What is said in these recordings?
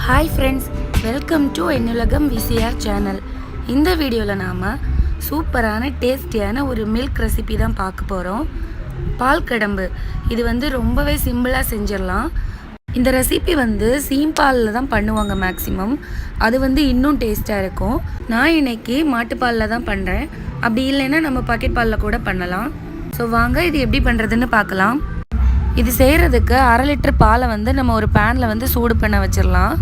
Hi friends, welcome to என்னுலகம் VCR channel. இந்த வீடியோவில் நாம் சூப்பரான டேஸ்டியான ஒரு மில்க் ரெசிபி தான் பார்க்க போகிறோம். பால் கடம்பு. இது ரொம்பவே சிம்பிளாக செஞ்சிடலாம். இந்த ரெசிபி சீம்பாலில் தான் பண்ணுவாங்க மேக்ஸிமம். அது இன்னும் டேஸ்ட்டாக இருக்கும். நான் இன்னைக்கு மாட்டுப்பாலில் தான் பண்ணுறேன். அப்படி இல்லைன்னா நம்ம பாக்கெட் பாலில் கூட பண்ணலாம். ஸோ வாங்க இது எப்படி பண்ணுறதுன்னு பார்க்கலாம். இது செய்கிறதுக்கு 1/2 லிட்டர் பாலை நம்ம ஒரு பேனில் சூடு பண்ண வச்சிடலாம்.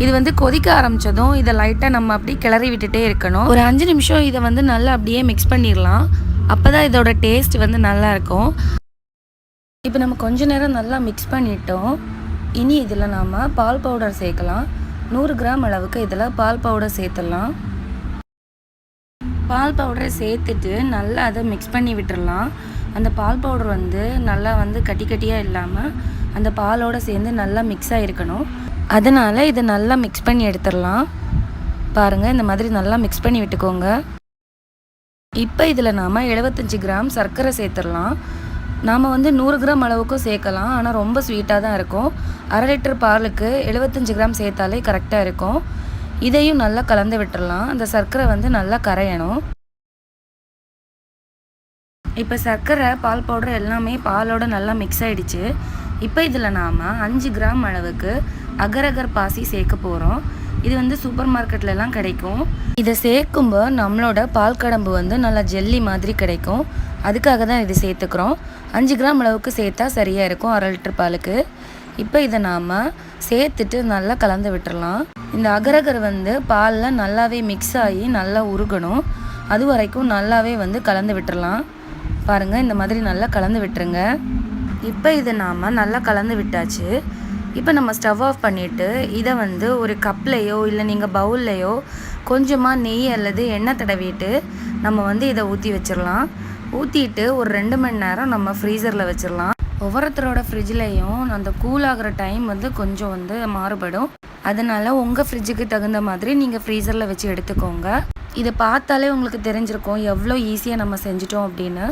இது கொதிக்க ஆரம்பித்ததும் இதை லைட்டாக நம்ம அப்படி கிளறி விட்டுட்டே இருக்கணும். ஒரு 5 நிமிஷம் இதை நல்லா அப்படியே மிக்ஸ் பண்ணிடலாம். அப்போ தான் இதோட டேஸ்ட் நல்லா இருக்கும். இப்போ நம்ம கொஞ்ச நேரம் நல்லா மிக்ஸ் பண்ணிட்டோம். இனி இதில் நாம் பால் பவுடர் சேர்க்கலாம். 100 கிராம் அளவுக்கு இதில் பால் பவுடர் சேர்த்துடலாம். பால் பவுடரை சேர்த்துட்டு நல்லா அதை மிக்ஸ் பண்ணி விட்டுடலாம். அந்த பால் பவுடர் நல்லா கட்டி கட்டியாக இல்லாமல் அந்த பாலோடு சேர்ந்து நல்லா மிக்ஸ் ஆகிருக்கணும். அதனால் இதை நல்லா மிக்ஸ் பண்ணி எடுத்துடலாம். பாருங்கள், இந்த மாதிரி நல்லா மிக்ஸ் பண்ணி விட்டுக்கோங்க. இப்போ இதில் நாம் 75 கிராம் சர்க்கரை சேர்த்துடலாம். நாம் 100 கிராம் அளவுக்கும் சேர்க்கலாம். ஆனால் ரொம்ப ஸ்வீட்டாக தான் இருக்கும். 1/2 லிட்டர் பாலுக்கு 75 கிராம் சேர்த்தாலே கரெக்டாக இருக்கும். இதையும் நல்லா கலந்து விட்டுடலாம். அந்த சர்க்கரை நல்லா கரையணும். இப்போ சர்க்கரை, பால் பவுடர் எல்லாமே பாலோடு நல்லா மிக்ஸ் ஆகிடுச்சு. இப்போ இதில் நாம் 5 கிராம் அளவுக்கு அகரகர் பாசி சேர்க்க போகிறோம். இது சூப்பர் மார்க்கெட்லலாம் கிடைக்கும். இதை சேர்க்கும்போது நம்மளோட பால் கடம்பு நல்லா ஜெல்லி மாதிரி கிடைக்கும். அதுக்காக தான் இது சேர்த்துக்கிறோம். 5 கிராம் அளவுக்கு சேர்த்தா சரியாக இருக்கும் 1/2 லிட்டர் பாலுக்கு. இப்போ இதை நாம் சேர்த்துட்டு நல்லா கலந்து விட்டுடலாம். இந்த அகரகர் பாலில் நல்லாவே மிக்ஸ் ஆகி நல்லா உருகணும். அது வரைக்கும் நல்லாவே கலந்து விட்டுடலாம். பாருங்கள், இந்த மாதிரி நல்லா கலந்து விட்டுருங்க. இப்போ இதை நாம் நல்லா கலந்து விட்டாச்சு. இப்போ நம்ம ஸ்டவ் ஆஃப் பண்ணிவிட்டு இதை ஒரு கப்லையோ இல்லை நீங்கள் பவுல்லையோ கொஞ்சமாக நெய் அல்லது எண்ணெய் தடவிட்டு நம்ம இதை ஊற்றி வச்சிடலாம். ஊற்றிட்டு ஒரு 2 மணி நேரம் நம்ம ஃப்ரீசரில் வச்சிடலாம். ஒவ்வொருத்தரோட ஃப்ரிட்ஜ்லேயும் அந்த கூலாகிற டைம் கொஞ்சம் மாறுபடும். அதனால் உங்கள் ஃப்ரிட்ஜுக்கு தகுந்த மாதிரி நீங்கள் ஃப்ரீசரில் வச்சு எடுத்துக்கோங்க. இதை பார்த்தாலே உங்களுக்கு தெரிஞ்சிருக்கும் எவ்வளோ ஈஸியாக நம்ம செஞ்சிட்டோம் அப்படின்னு.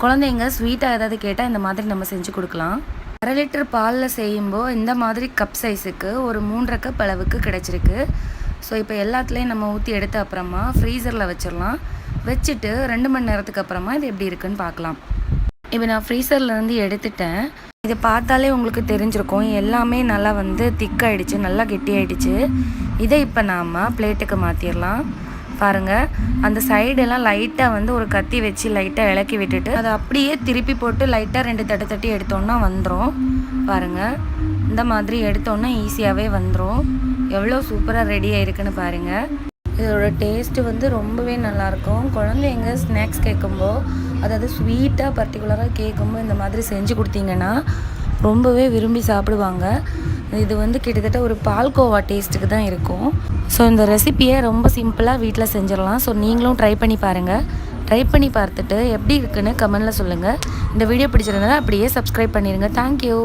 குழந்தைங்க ஸ்வீட்டாக ஏதாவது கேட்டால் இந்த மாதிரி நம்ம செஞ்சு கொடுக்கலாம். 1/2 லிட்டர் பாலில் செய்யும்போது இந்த மாதிரி கப் சைஸுக்கு ஒரு 3.5 கப் அளவுக்கு கிடச்சிருக்கு. ஸோ இப்போ எல்லாத்துலேயும் நம்ம ஊற்றி எடுத்த அப்புறமா ஃப்ரீசரில் வச்சிடலாம். வச்சுட்டு 2 மணி நேரத்துக்கு அப்புறமா இது எப்படி இருக்குன்னு பார்க்கலாம். இப்போ நான் ஃப்ரீசர்லேருந்து எடுத்துட்டேன். இதை பார்த்தாலே உங்களுக்கு தெரிஞ்சிருக்கும் எல்லாமே நல்லா திக்காயிடுச்சு, நல்லா கெட்டியாயிடுச்சு. இதை இப்போ நாம் பிளேட்டுக்கு மாற்றிடலாம். பாருங்கள், அந்த சைடெல்லாம் லைட்டாக ஒரு கத்தி வச்சு லைட்டாக இலக்கி விட்டுட்டு அதை அப்படியே திருப்பி போட்டு லைட்டாக 2 தட்டு தட்டி எடுத்தோன்னா வந்துடும். பாருங்கள், இந்த மாதிரி எடுத்தோன்னா ஈஸியாகவே வந்துடும். எவ்வளோ சூப்பராக ரெடி ஆகிருக்குன்னு பாருங்கள். இதோட டேஸ்ட்டு ரொம்பவே நல்லாயிருக்கும். குழந்தைங்க ஸ்நாக்ஸ் கேட்கும்போது, அதாவது ஸ்வீட்டாக பர்டிகுலராக கேட்கும்போது இந்த மாதிரி செஞ்சு கொடுத்தீங்கன்னா ரொம்பவே விரும்பி சாப்பிடுவாங்க. இது கிட்டத்தட்ட ஒரு பால்கோவா டேஸ்ட்டுக்கு தான் இருக்கும். ஸோ இந்த ரெசிப்பியை ரொம்ப சிம்பிளாக வீட்டில் செஞ்சிடலாம். ஸோ நீங்களும் ட்ரை பண்ணி பாருங்கள். ட்ரை பண்ணி பார்த்துட்டு எப்படி இருக்குன்னு கமெண்டில் சொல்லுங்கள். இந்த வீடியோ பிடிச்சிருந்தா அப்படியே சப்ஸ்கிரைப் பண்ணிடுங்க. தேங்க்யூ.